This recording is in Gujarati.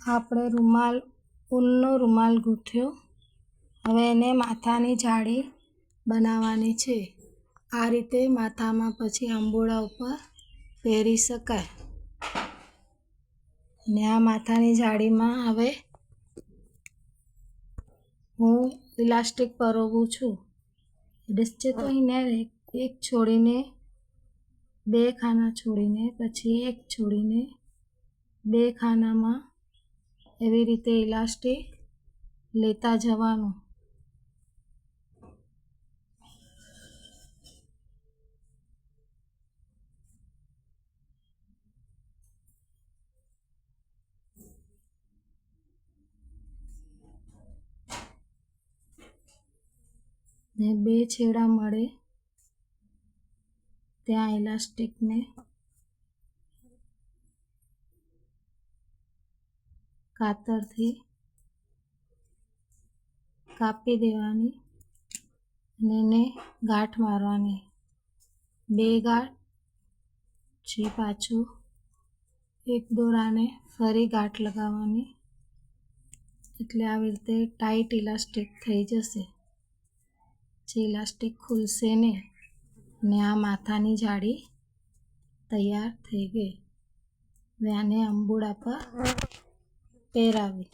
આપણે ઊનનો રૂમાલ ગૂંથ્યો. હવે એને માથાની જાળી બનાવવાની છે. આ રીતે માથામાં પછી આંબોળા ઉપર પહેરી શકાય. ને આ માથાની જાળીમાં હવે હું ઇલાસ્ટિક પરોવું છું. નિશ્ચિત તો એને એક છોડીને બે ખાના છોડીને પછી એક છોડીને બે ખાનામાં એવી રીતે ઇલાસ્ટિક લેતા જવાનું. ને બે છેડા મળે ત્યાં ઇલાસ્ટિકને કાતરથી કાપી દેવાની અને એને ગાંઠ મારવાની. બે ગાંઠ પછી પાછું એક દોરાને ફરી ગાંઠ લગાવવાની. એટલે આવી રીતે ટાઈટ ઇલાસ્ટિક થઈ જશે. જે ઇલાસ્ટિક ખુલશે ને. ને આ માથાની જાળી તૈયાર થઈ ગઈ. હવે આને આંબોળા પર પહેરાવી.